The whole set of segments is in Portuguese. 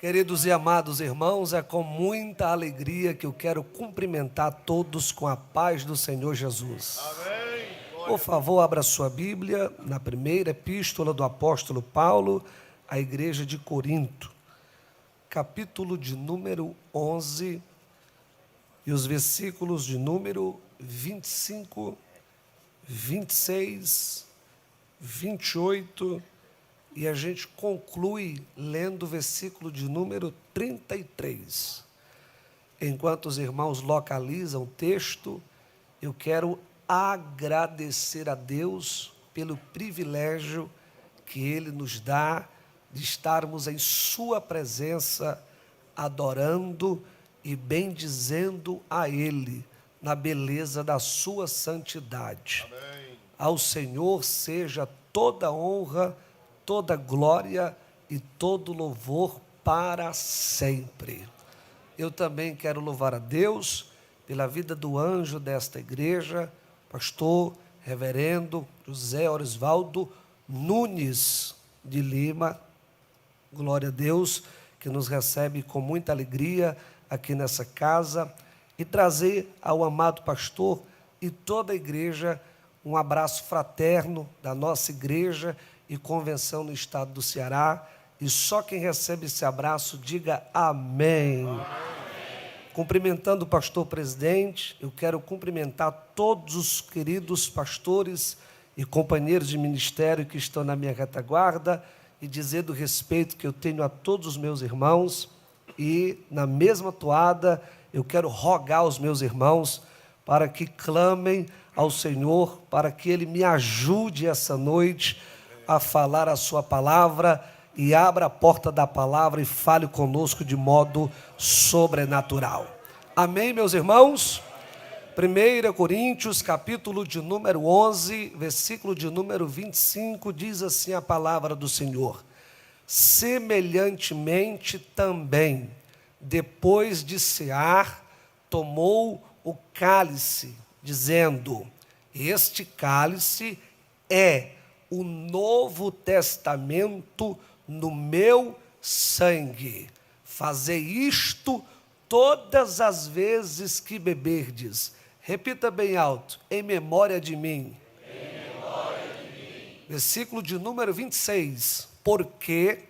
Queridos e amados irmãos, é com muita alegria que eu quero cumprimentar todos com a paz do Senhor Jesus. Amém. Por favor, abra sua Bíblia na primeira epístola do apóstolo Paulo à igreja de Corinto, capítulo de número 11 e os versículos de número 25, 26, 28, e a gente conclui lendo o versículo de número 33. Enquanto os irmãos localizam o texto, eu quero agradecer a Deus pelo privilégio que Ele nos dá de estarmos em Sua presença, adorando e bendizendo a Ele, na beleza da Sua santidade. Amém. Ao Senhor seja toda honra, toda glória e todo louvor para sempre. Eu também quero louvar a Deus pela vida do anjo desta igreja, pastor reverendo José Orisvaldo Nunes de Lima. Glória a Deus, que nos recebe com muita alegria aqui nessa casa, e trazer ao amado pastor e toda a igreja um abraço fraterno da nossa igreja e convenção no estado do Ceará, e só quem recebe esse abraço diga amém. Amém. Cumprimentando o pastor presidente, eu quero cumprimentar todos os queridos pastores e companheiros de ministério que estão na minha retaguarda e dizer do respeito que eu tenho a todos os meus irmãos, e na mesma toada eu quero rogar aos meus irmãos para que clamem ao Senhor, para que Ele me ajude essa noite a falar a sua palavra, e abra a porta da palavra e fale conosco de modo sobrenatural. Amém, meus irmãos? 1 Coríntios, capítulo de número 11, versículo de número 25, diz assim a palavra do Senhor: semelhantemente também, depois de cear, tomou o cálice, dizendo: este cálice é o Novo Testamento no meu sangue. Fazei isto todas as vezes que beberdes. Repita bem alto: em memória de mim. Em memória de mim. Versículo de número 26. Porque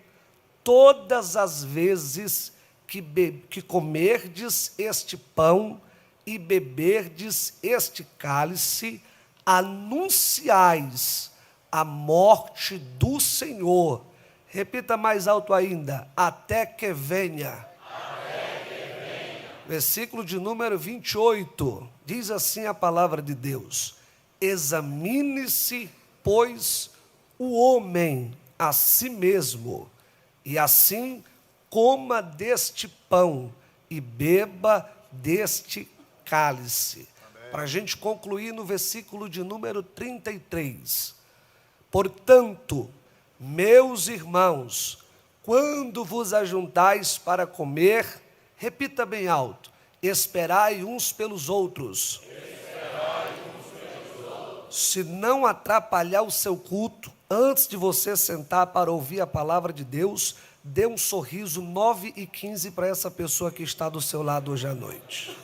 todas as vezes que comerdes este pão e beberdes este cálice, anunciais a morte do Senhor. Repita mais alto ainda: até que venha. Até que venha. Versículo de número 28, diz assim a palavra de Deus: examine-se, pois, o homem a si mesmo, e assim coma deste pão e beba deste cálice. Para a gente concluir no versículo de número 33. Portanto, meus irmãos, quando vos ajuntais para comer, repita bem alto: esperai uns pelos outros. Esperai uns pelos outros. Se não atrapalhar o seu culto, antes de você sentar para ouvir a palavra de Deus, dê um sorriso 9h15 para essa pessoa que está do seu lado hoje à noite.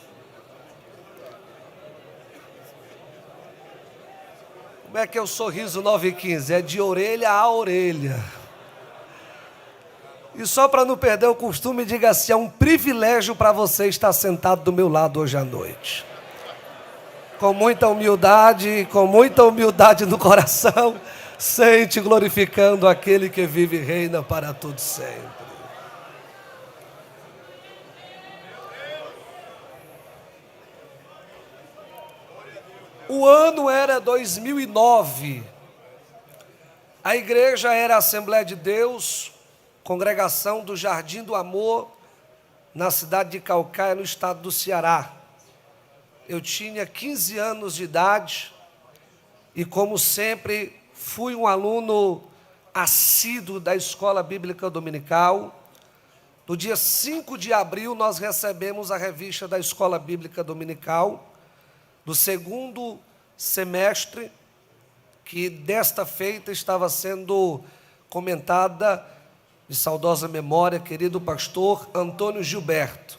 Como é que é o sorriso 9h15? É de orelha a orelha. E só para não perder o costume, diga assim: é um privilégio para você estar sentado do meu lado hoje à noite. Com muita humildade no coração, sente glorificando aquele que vive e reina para todo sempre. O ano era 2009, a igreja era a Assembleia de Deus, congregação do Jardim do Amor, na cidade de Caucaia, no estado do Ceará. Eu tinha 15 anos de idade e, como sempre, fui um aluno assíduo da Escola Bíblica Dominical. No dia 5 de abril, nós recebemos a revista da Escola Bíblica Dominical, do segundo semestre, que desta feita estava sendo comentada de saudosa memória, querido pastor Antônio Gilberto.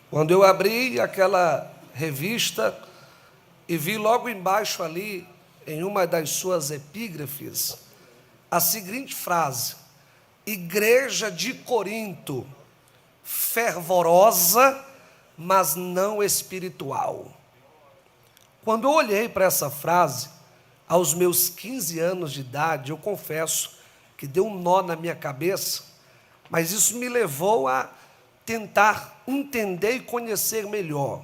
Quando eu abri aquela revista e vi logo embaixo ali, em uma das suas epígrafes, a seguinte frase: Igreja de Corinto, fervorosa, mas não espiritual. Quando eu olhei para essa frase, aos meus 15 anos de idade, eu confesso que deu um nó na minha cabeça, mas isso me levou a tentar entender e conhecer melhor.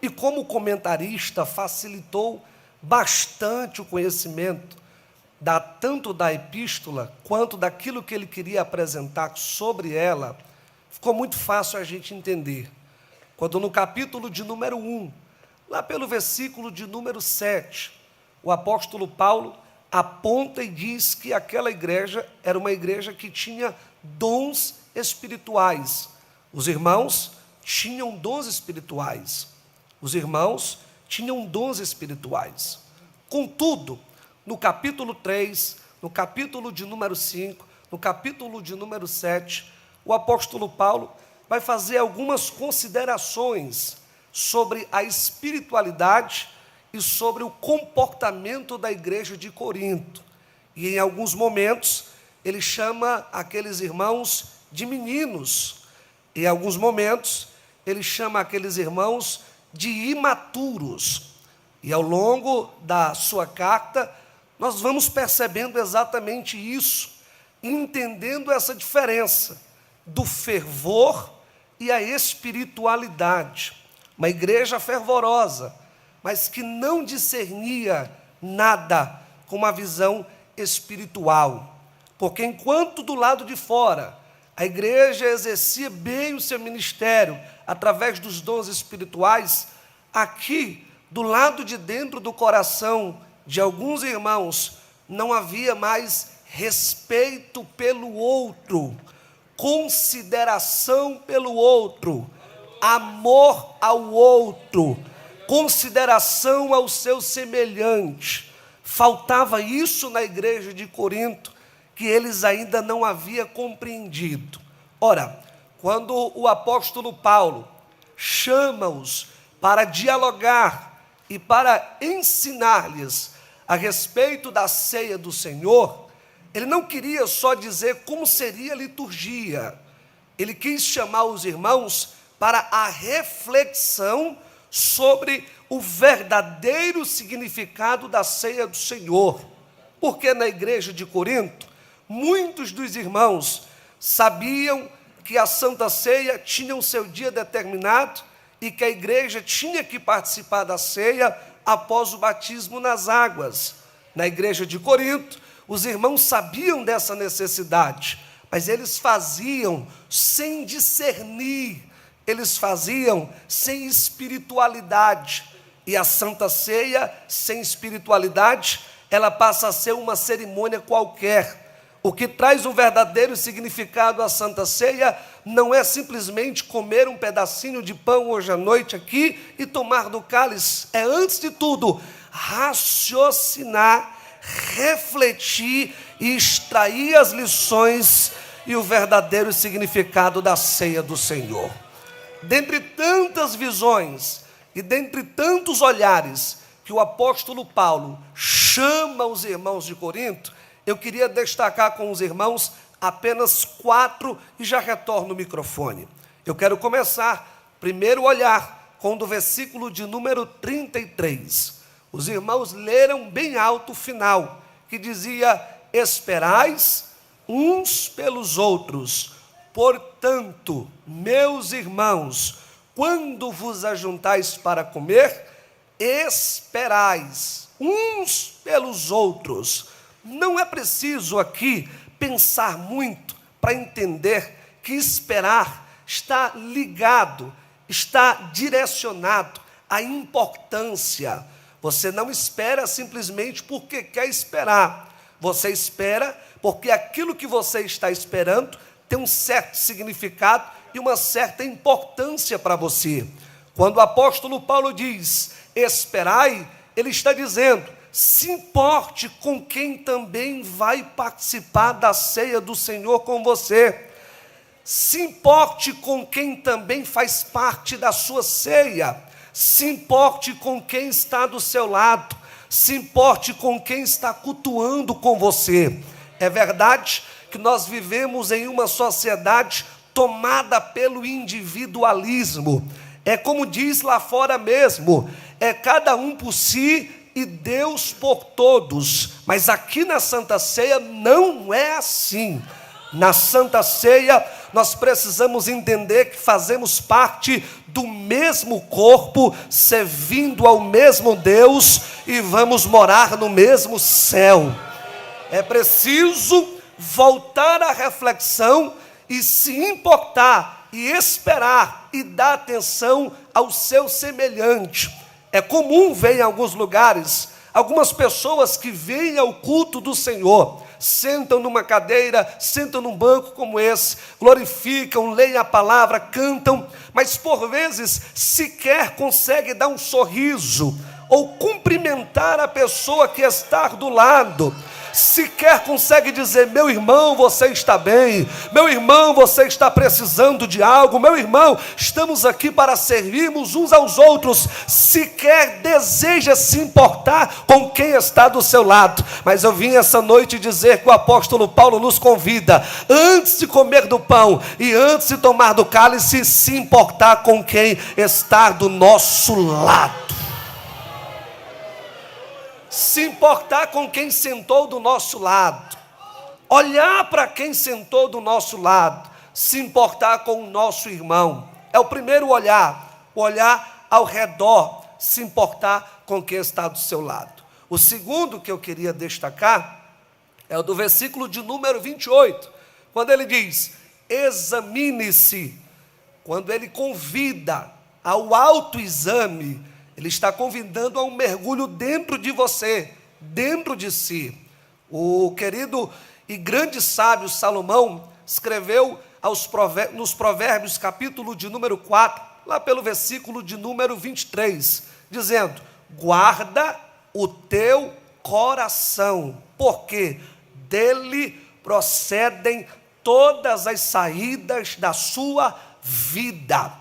E como comentarista, facilitou bastante o conhecimento, tanto da epístola, quanto daquilo que ele queria apresentar sobre ela. Ficou muito fácil a gente entender. Quando no capítulo de número 1, lá pelo versículo de número 7, o apóstolo Paulo aponta e diz que aquela igreja era uma igreja que tinha dons espirituais. Os irmãos tinham dons espirituais. Os irmãos tinham dons espirituais. Contudo, no capítulo 3, no capítulo de número 5, no capítulo de número 7, o apóstolo Paulo vai fazer algumas considerações sobre a espiritualidade e sobre o comportamento da igreja de Corinto. E em alguns momentos, ele chama aqueles irmãos de meninos. Em alguns momentos, ele chama aqueles irmãos de imaturos. E ao longo da sua carta, nós vamos percebendo exatamente isso, entendendo essa diferença do fervor e a espiritualidade. Uma igreja fervorosa, mas que não discernia nada com uma visão espiritual. Porque enquanto do lado de fora a igreja exercia bem o seu ministério através dos dons espirituais, aqui, do lado de dentro do coração de alguns irmãos, não havia mais respeito pelo outro, consideração pelo outro, amor ao outro, consideração ao seu semelhante. Faltava isso na igreja de Corinto, que eles ainda não haviam compreendido. Ora, quando o apóstolo Paulo chama-os para dialogar e para ensinar-lhes a respeito da ceia do Senhor, ele não queria só dizer como seria a liturgia. Ele quis chamar os irmãos para a reflexão sobre o verdadeiro significado da ceia do Senhor. Porque na igreja de Corinto, muitos dos irmãos sabiam que a Santa Ceia tinha o seu dia determinado e que a igreja tinha que participar da ceia após o batismo nas águas. Na igreja de Corinto, os irmãos sabiam dessa necessidade, mas eles faziam sem discernir, eles faziam sem espiritualidade. E a Santa Ceia, sem espiritualidade, ela passa a ser uma cerimônia qualquer. O que traz um verdadeiro significado à Santa Ceia não é simplesmente comer um pedacinho de pão hoje à noite aqui e tomar do cálice. É, antes de tudo, raciocinar, refletir e extrair as lições e o verdadeiro significado da ceia do Senhor. Dentre tantas visões e dentre tantos olhares que o apóstolo Paulo chama os irmãos de Corinto, eu queria destacar com os irmãos apenas 4 e já retorno o microfone. Eu quero começar, primeiro olhar, com o versículo de número 33. Os irmãos leram bem alto o final, que dizia: esperais uns pelos outros. Portanto, meus irmãos, quando vos ajuntais para comer, esperais uns pelos outros. Não é preciso aqui pensar muito para entender que esperar está ligado, está direcionado à importância. Você não espera simplesmente porque quer esperar. Você espera porque aquilo que você está esperando tem um certo significado e uma certa importância para você. Quando o apóstolo Paulo diz, esperai, ele está dizendo, se importe com quem também vai participar da ceia do Senhor com você. Se importe com quem também faz parte da sua ceia. Se importe com quem está do seu lado. Se importe com quem está cultuando com você. É verdade que nós vivemos em uma sociedade tomada pelo individualismo. É como diz lá fora mesmo, é cada um por si e Deus por todos. Mas aqui na Santa Ceia não é assim. Na Santa Ceia nós precisamos entender que fazemos parte do mesmo corpo, servindo ao mesmo Deus e vamos morar no mesmo céu. É preciso voltar à reflexão e se importar e esperar e dar atenção ao seu semelhante. É comum ver em alguns lugares algumas pessoas que vêm ao culto do Senhor, sentam numa cadeira, sentam num banco como esse, glorificam, leem a palavra, cantam, mas por vezes sequer conseguem dar um sorriso ou cumprimentar a pessoa que está do lado. Sequer consegue dizer: meu irmão, você está bem, meu irmão, você está precisando de algo, meu irmão, estamos aqui para servirmos uns aos outros. Sequer deseja se importar com quem está do seu lado. Mas eu vim essa noite dizer que o apóstolo Paulo nos convida, antes de comer do pão e antes de tomar do cálice, se importar com quem está do nosso lado. Se importar com quem sentou do nosso lado, olhar para quem sentou do nosso lado, se importar com o nosso irmão. É o primeiro olhar, o olhar ao redor, se importar com quem está do seu lado. O segundo que eu queria destacar é o do versículo de número 28, quando ele diz: examine-se. Quando ele convida ao autoexame, ele está convidando a um mergulho dentro de você, dentro de si. O querido e grande sábio Salomão escreveu nos Provérbios, capítulo de número 4, lá pelo versículo de número 23, dizendo: guarda o teu coração, porque dele procedem todas as saídas da sua vida.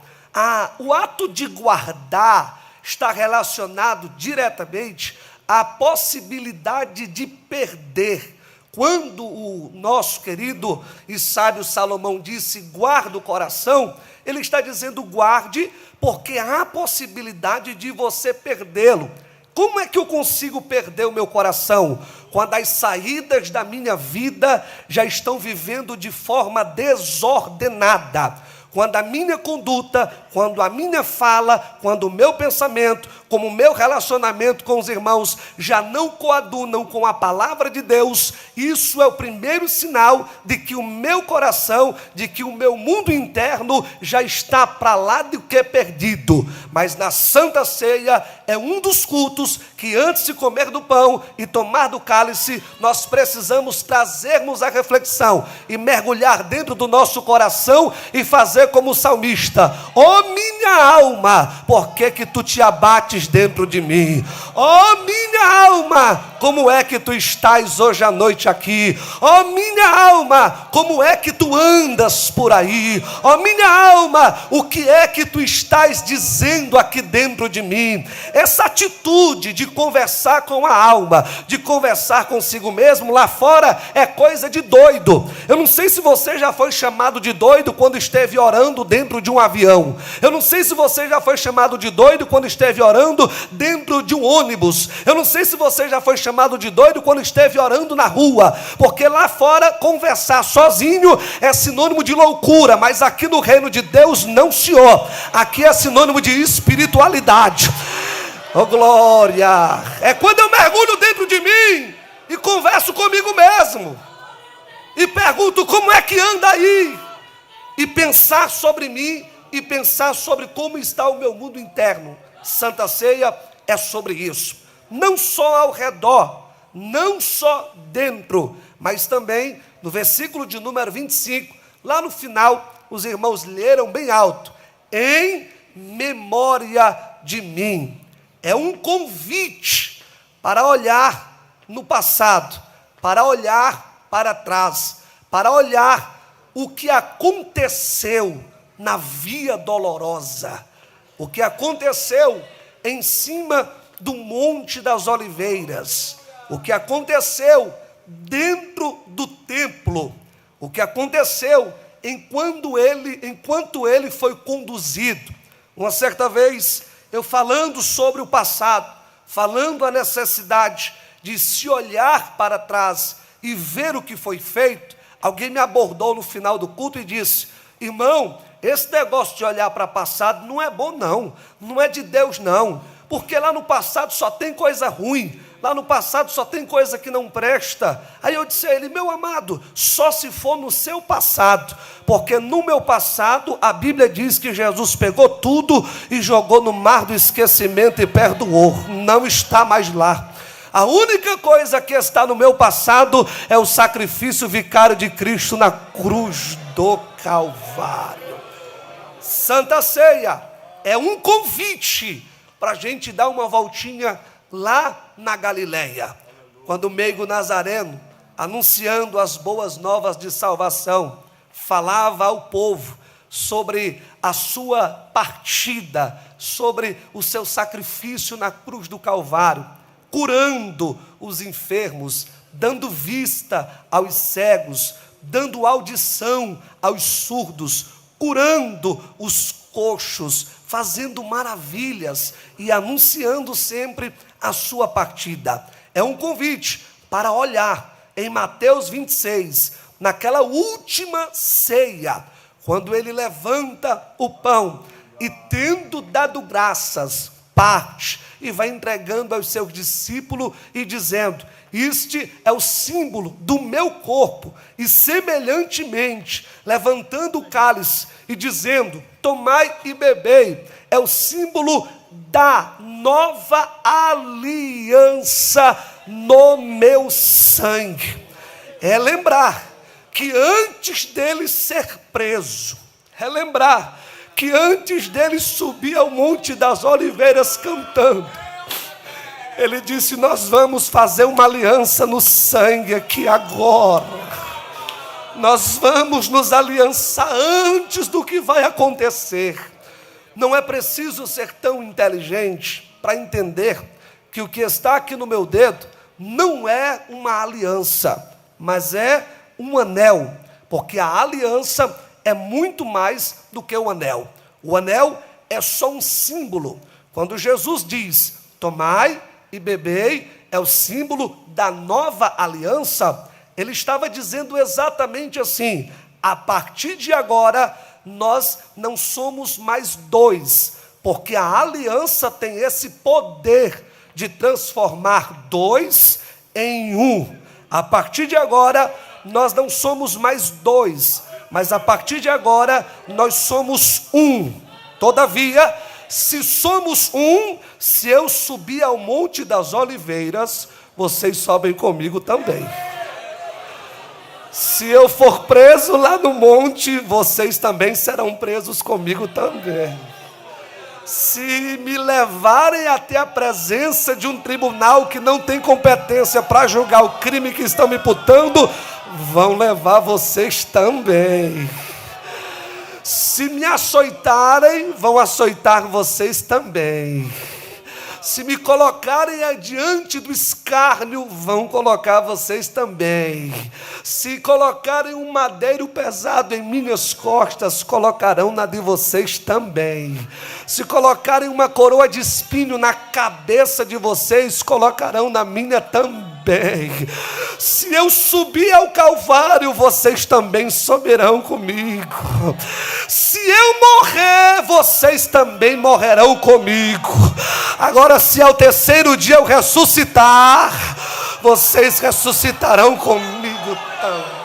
O ato de guardar está relacionado diretamente à possibilidade de perder. Quando o nosso querido e sábio Salomão disse: guarda o coração, ele está dizendo: guarde, porque há possibilidade de você perdê-lo. Como é que eu consigo perder o meu coração? Quando as saídas da minha vida já estão vivendo de forma desordenada. Quando a minha conduta, quando a minha fala, quando o meu pensamento, como o meu relacionamento com os irmãos já não coadunam com a palavra de Deus, isso é o primeiro sinal de que o meu coração, de que o meu mundo interno já está para lá do que perdido. Mas na Santa Ceia é um dos cultos que, antes de comer do pão e tomar do cálice, nós precisamos trazermos a reflexão e mergulhar dentro do nosso coração e fazer como o salmista: ó minha alma, por que tu te abates dentro de mim? Ó minha alma, como é que tu estás hoje à noite aqui? Ó minha alma, como é que tu andas por aí? Ó minha alma, o que é que tu estás dizendo aqui dentro de mim? Essa atitude de conversar com a alma, de conversar consigo mesmo lá fora, é coisa de doido. Eu não sei se você já foi chamado de doido quando esteve orando dentro de um avião. Eu não sei se você já foi chamado de doido quando esteve orando dentro de um ônibus. Eu não sei se você já foi chamado de doido quando esteve orando na rua, porque lá fora conversar sozinho é sinônimo de loucura, mas aqui no reino de Deus não, senhor. Aqui é sinônimo de espiritualidade. Oh glória! É quando eu mergulho dentro de mim e converso comigo mesmo e pergunto: como é que anda aí? E pensar sobre mim e pensar sobre como está o meu mundo interno. Santa Ceia é sobre isso. Não só ao redor, não só dentro, mas também no versículo de número 25, lá no final, os irmãos leram bem alto: em memória de mim. É um convite para olhar no passado, para olhar para trás, para olhar o que aconteceu na Via Dolorosa, o que aconteceu em cima do Monte das Oliveiras, o que aconteceu dentro do templo, o que aconteceu enquanto ele foi conduzido. Uma certa vez, eu falando sobre o passado, falando a necessidade de se olhar para trás e ver o que foi feito, alguém me abordou no final do culto e disse: irmão, esse negócio de olhar para o passado não é bom não, não é de Deus não, porque lá no passado só tem coisa ruim, lá no passado só tem coisa que não presta. Aí eu disse a ele: meu amado, só se for no seu passado, porque no meu passado a Bíblia diz que Jesus pegou tudo e jogou no mar do esquecimento e perdoou, não está mais lá. A única coisa que está no meu passado é o sacrifício vicário de Cristo na cruz do Calvário. Santa Ceia é um convite para a gente dar uma voltinha lá na Galileia, quando o meigo Nazareno, anunciando as boas novas de salvação, falava ao povo sobre a sua partida, sobre o seu sacrifício na cruz do Calvário, curando os enfermos, dando vista aos cegos, dando audição aos surdos, curando os coxos, fazendo maravilhas e anunciando sempre a sua partida. É um convite para olhar em Mateus 26, naquela última ceia, quando ele levanta o pão e, tendo dado graças, parte e vai entregando aos seus discípulos e dizendo: este é o símbolo do meu corpo. E semelhantemente, levantando o cálice e dizendo: tomai e bebei, é o símbolo da nova aliança no meu sangue. É lembrar que antes dele ser preso, é lembrar que antes dele subir ao Monte das Oliveiras cantando, ele disse: nós vamos fazer uma aliança no sangue aqui agora. Nós vamos nos aliançar antes do que vai acontecer. Não é preciso ser tão inteligente para entender que o que está aqui no meu dedo não é uma aliança, mas é um anel, porque a aliança é muito mais do que o anel. O anel é só um símbolo. Quando Jesus diz: tomai e bebei, é o símbolo da nova aliança, ele estava dizendo exatamente assim: a partir de agora, nós não somos mais dois, porque a aliança tem esse poder de transformar dois em um. A partir de agora, nós não somos mais dois, mas a partir de agora, nós somos um. Todavia, se somos um, se eu subir ao Monte das Oliveiras, vocês sobem comigo também. Se eu for preso lá no monte, vocês também serão presos comigo também. Se me levarem até a presença de um tribunal que não tem competência para julgar o crime que estão me imputando, vão levar vocês também. Se me açoitarem, vão açoitar vocês também. Se me colocarem adiante do escárnio, vão colocar vocês também. Se colocarem um madeiro pesado em minhas costas, colocarão na de vocês também. Se colocarem uma coroa de espinho na cabeça de vocês, colocarão na minha também. Se eu subir ao Calvário, vocês também subirão comigo. Se eu morrer, vocês também morrerão comigo. Agora, se ao terceiro dia eu ressuscitar, vocês ressuscitarão comigo também.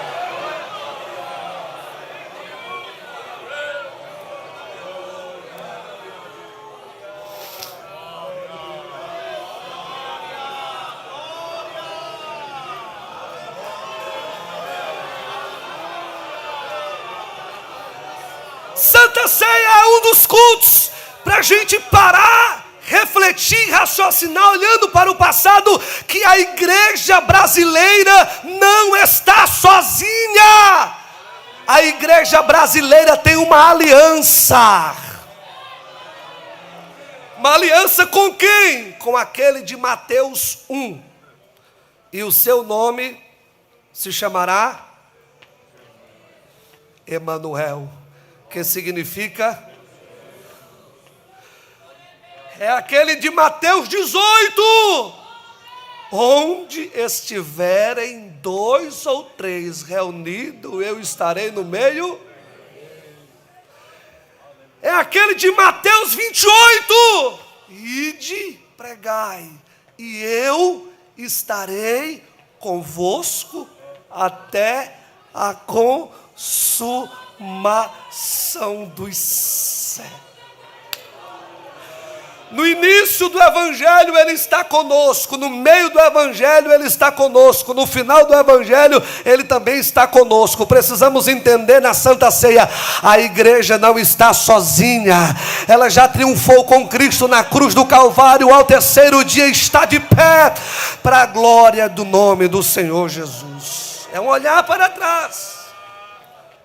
Santa Ceia é um dos cultos para a gente parar, refletir, raciocinar, olhando para o passado, que a igreja brasileira não está sozinha. A igreja brasileira tem uma aliança. Uma aliança com quem? Com aquele de Mateus 1. E o seu nome se chamará Emanuel, que significa... É aquele de Mateus 18. Onde estiverem 2 ou 3 reunidos, eu estarei no meio. É aquele de Mateus 28. Ide, pregai, e eu estarei convosco até a consumação dos séculos. No início do Evangelho Ele está conosco, no meio do Evangelho Ele está conosco, no final do Evangelho Ele também está conosco. Precisamos entender na Santa Ceia, a igreja não está sozinha, ela já triunfou com Cristo na cruz do Calvário, ao terceiro dia está de pé, para a glória do nome do Senhor Jesus. É um olhar para trás,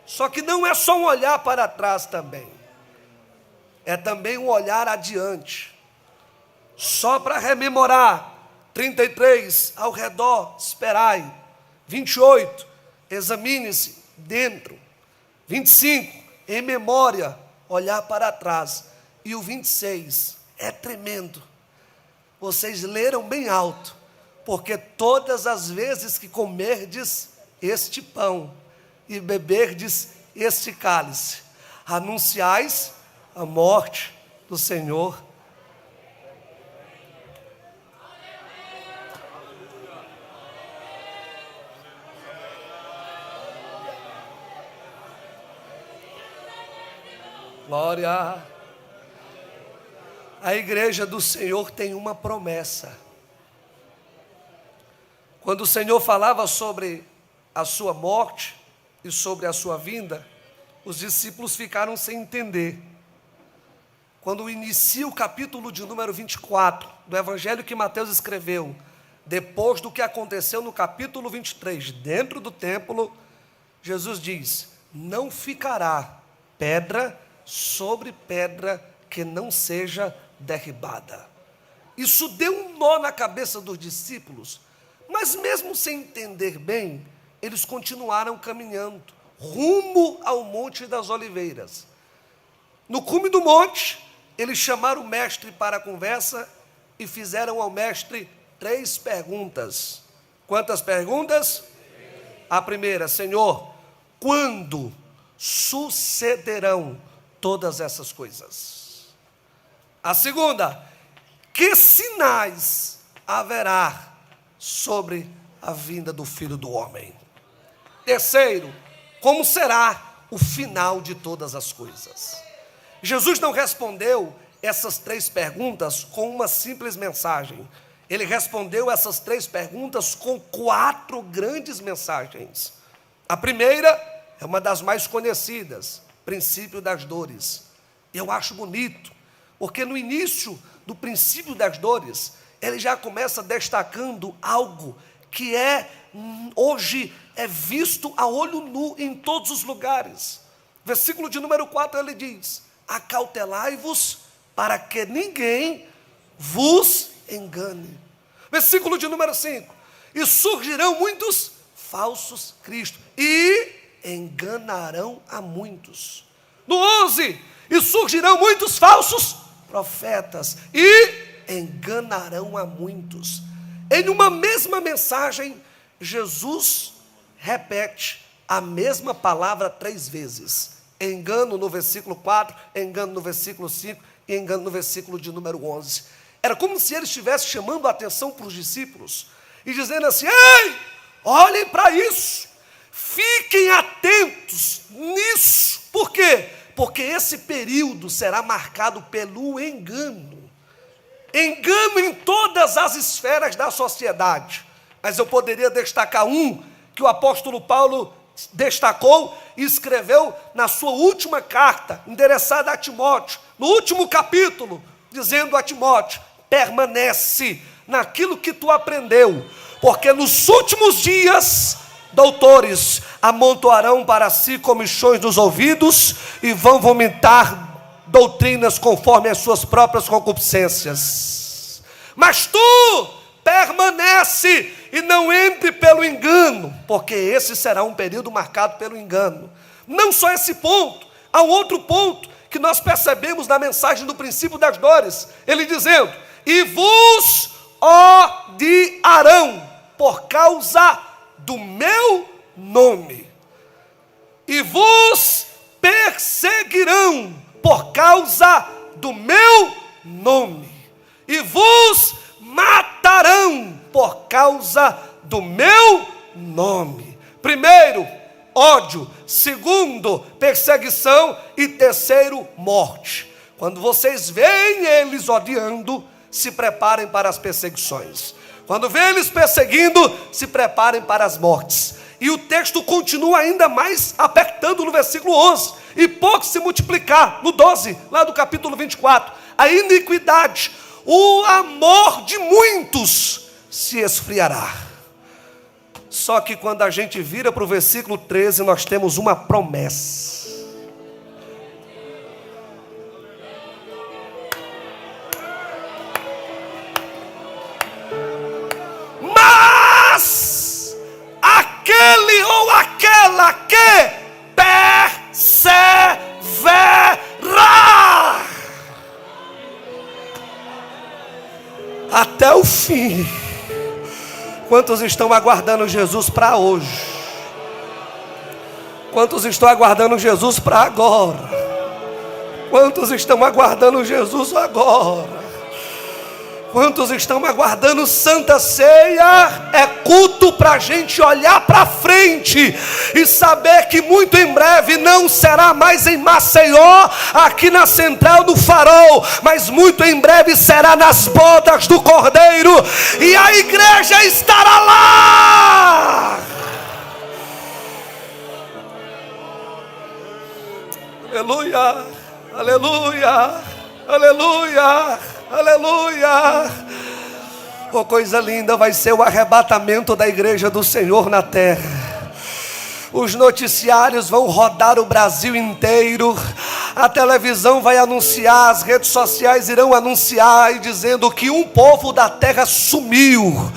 só que não é só um olhar para trás também, é também um olhar adiante. Só para rememorar, 33, ao redor, esperai. 28, examine-se dentro. 25, em memória, olhar para trás. E o 26, é tremendo. Vocês leram bem alto, porque todas as vezes que comerdes este pão e beberdes este cálice, anunciais a morte do Senhor. Glória. A igreja do Senhor tem uma promessa. Quando o Senhor falava sobre a sua morte e sobre a sua vinda, os discípulos ficaram sem entender. Quando inicia o capítulo de número 24 do Evangelho que Mateus escreveu, depois do que aconteceu no capítulo 23, dentro do templo, Jesus diz: não ficará pedra sobre pedra que não seja derribada. Isso deu um nó na cabeça dos discípulos, mas mesmo sem entender bem, eles continuaram caminhando rumo ao Monte das Oliveiras. No cume do monte, eles chamaram o mestre para a conversa e fizeram ao mestre 3 perguntas. Quantas perguntas? A primeira: Senhor, quando sucederão todas essas coisas? A segunda: que sinais haverá sobre a vinda do Filho do Homem? Terceiro: como será o final de todas as coisas? Jesus não respondeu essas 3 perguntas com uma simples mensagem. Ele respondeu essas 3 perguntas com 4 grandes mensagens. A primeira é uma das mais conhecidas: princípio das dores. Eu acho bonito, porque no início do princípio das dores, ele já começa destacando algo que hoje é visto a olho nu em todos os lugares. Versículo de número 4, ele diz: acautelai-vos para que ninguém vos engane. Versículo de número 5: e surgirão muitos falsos cristos e enganarão a muitos. No 11: e surgirão muitos falsos profetas e enganarão a muitos. Em uma mesma mensagem, Jesus repete a mesma palavra 3 vezes. Engano no versículo 4, engano no versículo 5 e engano no versículo de número 11. Era como se ele estivesse chamando a atenção para os discípulos e dizendo assim: ei, olhem para isso, fiquem atentos nisso. Por quê? Porque esse período será marcado pelo engano. Engano em todas as esferas da sociedade. Mas eu poderia destacar um que o apóstolo Paulo destacou e escreveu na sua última carta, endereçada a Timóteo, no último capítulo, dizendo a Timóteo: permanece naquilo que tu aprendeu, porque nos últimos dias doutores amontoarão para si comichões nos ouvidos e vão vomitar doutrinas conforme as suas próprias concupiscências. Mas tu permanece e não entre pelo engano, porque esse será um período marcado pelo engano. Não só esse ponto, há um outro ponto que nós percebemos na mensagem do princípio das dores, ele dizendo: e vos odiarão por causa do meu nome, e vos perseguirão por causa do meu nome, e vos matarão por causa do meu nome. Primeiro, ódio. Segundo, perseguição. E terceiro, morte. Quando vocês veem eles odiando, se preparem para as perseguições. Quando veem eles perseguindo, se preparem para as mortes. E o texto continua ainda mais apertando no versículo 11. E pouco se multiplicar, no 12, lá do capítulo 24, a iniquidade, o amor de muitos se esfriará. Só que quando a gente vira para o versículo 13, nós temos uma promessa. Mas aquele ou aquela que perseverar até o fim. Quantos estão aguardando Jesus para hoje? Quantos estão aguardando Jesus para agora? Quantos estão aguardando Jesus agora? Quantos estão aguardando Santa Ceia? É culto para a gente olhar para frente e saber que muito em breve não será mais em Maceió, aqui na Central do Farol, mas muito em breve será nas bodas do Cordeiro, e a igreja estará lá. Aleluia, aleluia, aleluia, aleluia. Oh, coisa linda vai ser o arrebatamento da igreja do Senhor na terra. Os noticiários vão rodar o Brasil inteiro, a televisão vai anunciar, as redes sociais irão anunciar, e dizendo que um povo da terra sumiu.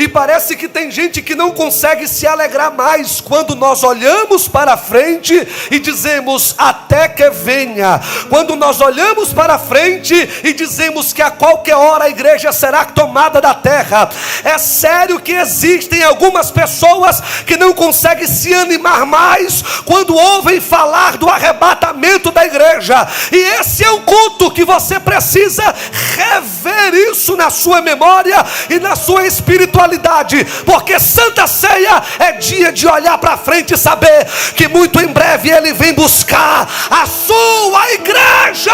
E parece que tem gente que não consegue se alegrar mais quando nós olhamos para frente e dizemos até que venha. Quando nós olhamos para frente e dizemos que a qualquer hora a igreja será tomada da terra. É sério que existem algumas pessoas que não conseguem se animar mais quando ouvem falar do arrebatamento da igreja. E esse é o culto que você precisa rever isso na sua memória e na sua espiritualidade. Porque Santa Ceia é dia de olhar para frente e saber que muito em breve Ele vem buscar a sua igreja.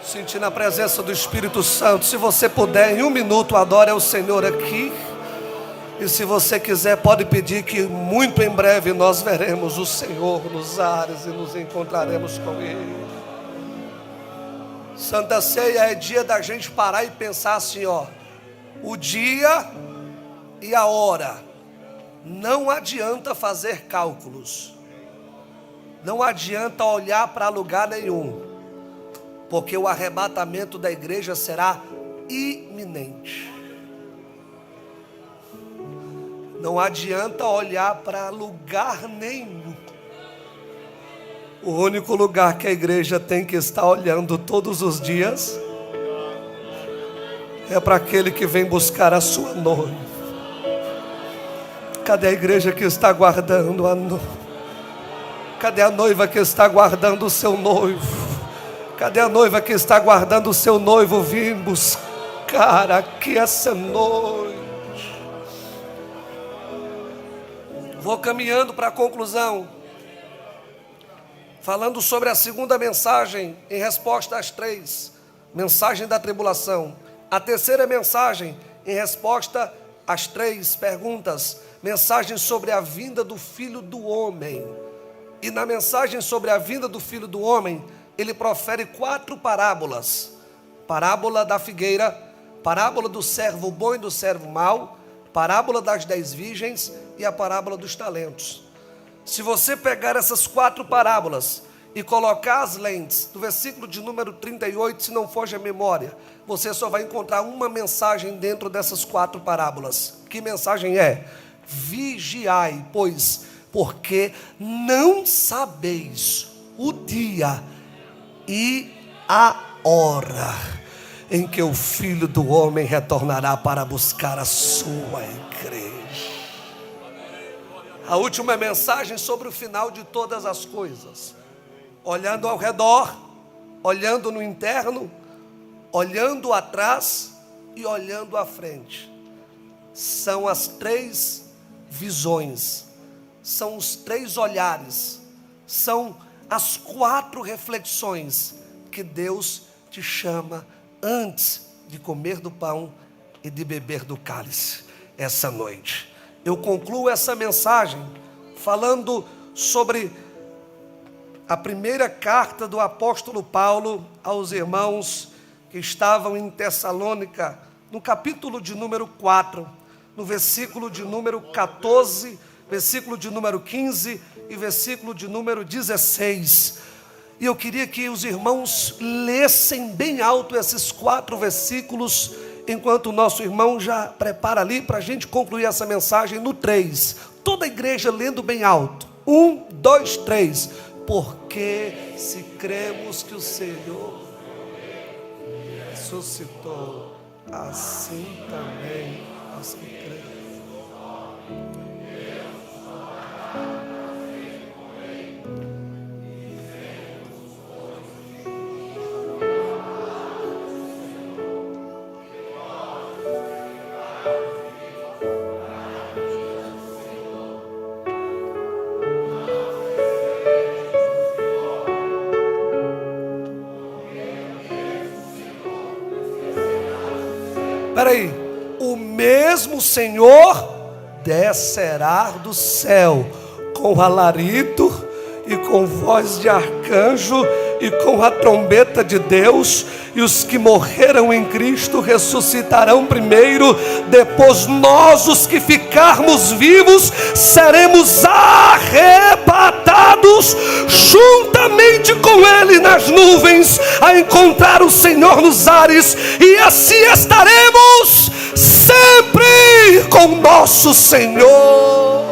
Sentindo a presença do Espírito Santo. Se você puder, em um minuto, adore ao Senhor aqui. E se você quiser, pode pedir que muito em breve nós veremos o Senhor nos ares e nos encontraremos com Ele. Santa Ceia é dia da gente parar e pensar assim, ó: o dia e a hora. Não adianta fazer cálculos. Não adianta olhar para lugar nenhum. Porque o arrebatamento da igreja será iminente. Não adianta olhar para lugar nenhum. O único lugar que a igreja tem que estar olhando todos os dias é para aquele que vem buscar a sua noiva. Cadê a igreja que está guardando a noiva? Cadê a noiva que está guardando o seu noivo? Cadê a noiva que está guardando o seu noivo? Vim buscar aqui essa noite. Vou caminhando para a conclusão. falando sobre a segunda mensagem em resposta às 3, mensagem da tribulação. A terceira mensagem em resposta às 3 perguntas, mensagem sobre a vinda do Filho do Homem. E na mensagem sobre a vinda do Filho do Homem, ele profere 4 parábolas: parábola da figueira, parábola do servo bom e do servo mau, parábola das 10 virgens e a parábola dos talentos. Se você pegar essas 4 parábolas e colocar as lentes do versículo de número 38, se não foge a memória, você só vai encontrar uma mensagem dentro dessas 4 parábolas. Que mensagem é? Vigiai, pois, porque não sabeis o dia e a hora em que o Filho do Homem retornará para buscar a sua igreja. A última mensagem sobre o final de todas as coisas. Olhando ao redor, olhando no interno, olhando atrás e olhando à frente. São as 3 visões, são os 3 olhares, são as 4 reflexões que Deus te chama antes de comer do pão e de beber do cálice essa noite. Eu concluo essa mensagem falando sobre a primeira carta do apóstolo Paulo aos irmãos que estavam em Tessalônica, no capítulo de número 4, no versículo de número 14, versículo de número 15 e versículo de número 16. E eu queria que os irmãos lessem bem alto esses 4 versículos, enquanto o nosso irmão já prepara ali para a gente concluir essa mensagem no 3. Toda a igreja lendo bem alto. 1, 2, 3. Porque se cremos que o Senhor ressuscitou, assim também os que creem. Espera aí, o mesmo Senhor descerá do céu com alarido e com voz de arcanjo e com a trombeta de Deus, e os que morreram em Cristo ressuscitarão primeiro. Depois nós, os que ficarmos vivos, seremos arrebatados juntamente com Ele nas nuvens, a encontrar o Senhor nos ares, e assim estaremos sempre com nosso Senhor.